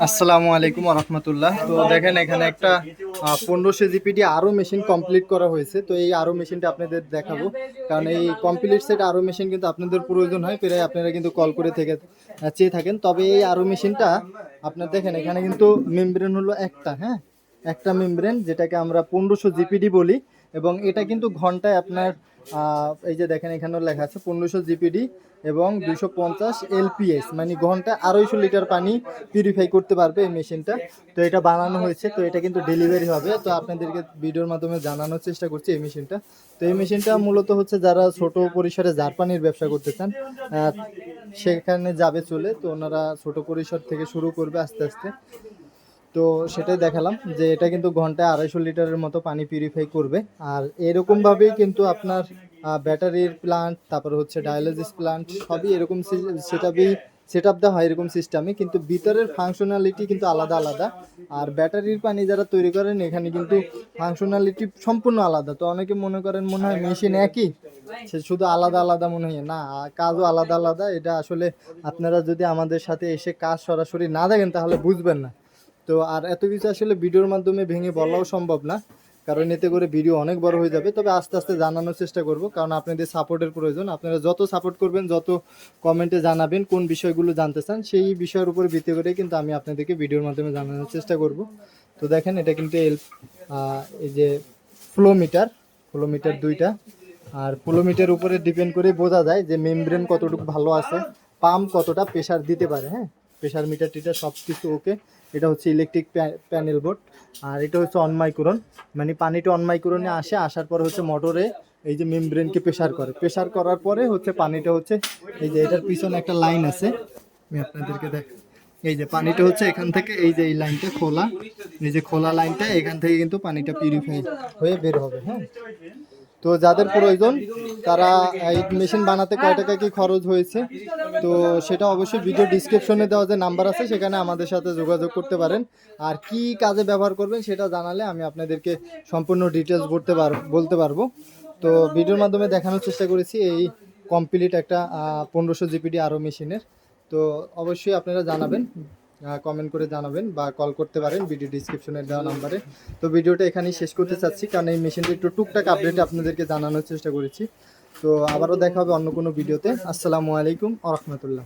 আসসালামু আলাইকুম রহমতুল্লাহ। তো দেখেন এখানে একটা 1500 জিপিটি আরও মেশিন কমপ্লিট করা হয়েছে। তো এই আরও মেশিনটা আপনাদের দেখাবো, কারণ এই কমপ্লিট সেট আরও মেশিন কিন্তু আপনাদের প্রয়োজন হয়, প্রায় আপনারা কিন্তু কল করে থেকে চেয়ে থাকেন। তবে এই আরও মেশিনটা আপনার দেখেন এখানে কিন্তু মেমব্রেন হলো একটা, হ্যাঁ, একটা মেমব্রেন, যেটাকে আমরা 1500 জিপিডি বলি। এবং এটা কিন্তু ঘন্টায় আপনার এই যে দেখেন এখানেও লেখা আছে 1500 জিপিডি এবং 250 এলপিএস, মানে ঘন্টায় 250 লিটার পানি পিউরিফাই করতে পারবে এই মেশিনটা। তো এটা বানানো হয়েছে, তো এটা কিন্তু ডেলিভারি হবে। তো আপনাদেরকে ভিডিওর মাধ্যমে জানানোর চেষ্টা করছি এই মেশিনটা। তো এই মেশিনটা মূলত হচ্ছে যারা ছোট পরিসরে জার পানির ব্যবসা করতে চান সেখানে যাবে চলে। তো ওনারা ছোট পরিসর থেকে শুরু করবে আস্তে আস্তে। তো সেটাই দেখালাম যে এটা কিন্তু ঘন্টায় 250 লিটারের মতো পানি পিউরিফাই করবে। আর এরকমভাবেই কিন্তু আপনার ব্যাটারির প্লান্ট, তারপর হচ্ছে ডায়ালিসিস প্লান্ট, সবই এরকম সেট আপ দেওয়া হয় এরকম সিস্টেমে, কিন্তু ভিতরের ফাংশনালিটি কিন্তু আলাদা আলাদা। আর ব্যাটারির পানি যারা তৈরি করেন এখানে কিন্তু ফাংশনালিটি সম্পূর্ণ আলাদা। তো অনেকে মনে করেন মনে হয় মেশিন একই, সে শুধু আলাদা আলাদা মনে হয়, না, কাজও আলাদা আলাদা। এটা আসলে আপনারা যদি আমাদের সাথে এসে কাজ সরাসরি না দেখেন তাহলে বুঝবেন না। তো আর এত কিছু আসলে ভিডিওর মাধ্যমে ভেঙে বলাও সম্ভব না, কারণ এতে করে ভিডিও অনেক বড় হয়ে যাবে। তবে আস্তে আস্তে জানানোর চেষ্টা করব, কারণ আপনাদের সাপোর্টের প্রয়োজন। আপনারা যত সাপোর্ট করবেন, যত কমেন্টে জানাবেন কোন বিষয়গুলো জানতে চান, সেই বিষয়ের উপর ভিত্তি করে কিন্তু আমি আপনাদেরকে ভিডিওর মাধ্যমে জানানোর চেষ্টা করব। তো দেখেন এটা কিন্তু এই যে ফ্লো মিটার দুইটা। আর ফ্লো মিটার উপরে ডিপেন্ড করে বোঝা যায় যে মেমব্রেন কতটুকু ভালো আছে, পাম্প কতটা প্রেশার দিতে পারে। হ্যাঁ, প্রেশার মিটার টিটার সব কিছু ওকে। এটা হচ্ছে ইলেকট্রিক প্যানেল বোর্ড। আর এটা হচ্ছে অন মাইক্রন, মানে পানিটা অন মাইক্রনে আসার পরে হচ্ছে মোটরে এই যে মেমব্রেনকে প্রেশার করার পরে হচ্ছে পানিটা হচ্ছে এই যে এটার পিছনে একটা লাইন আছে, আমি আপনাদেরকে দেখ, এই যে পানিটা হচ্ছে এখান থেকে, এই যে এই লাইনটা খোলা, এই যে খোলা লাইনটা, এখান থেকে কিন্তু পানিটা পিউরিফাই হয়ে বের হবে। হ্যাঁ, তো যাদের প্রয়োজন তারা এই মেশিন বানাতে কয় টাকা কি খরচ হয়েছে, তো সেটা অবশ্যই ভিডিও ডিসক্রিপশনে দেওয়া যে নাম্বার আছে সেখানে আমাদের সাথে যোগাযোগ করতে পারেন। আর কি কাজে ব্যবহার করবেন সেটা জানালে আমি আপনাদেরকে সম্পূর্ণ ডিটেলস বলতে পারবো। তো ভিডিওর মাধ্যমে দেখানোর চেষ্টা করেছি এই কমপ্লিট একটা 1500 জিপিডি আরও মেশিনের। তো অবশ্যই আপনারা জানাবেন, কমেন্ট করে জানাবেন বা কল করতে পারেন ভিডিও ডিসক্রিপশনে দেওয়া নাম্বারে। তো ভিডিওটা এখানেই শেষ করতে চাচ্ছি, কারণ এই মেশিনটা একটু টুকটাক আপডেট আপনাদেরকে জানানোর চেষ্টা করেছি। তো আবারও দেখা হবে অন্য কোনো ভিডিওতে। আসসালামু আলাইকুম ওয়া রাহমাতুল্লাহ।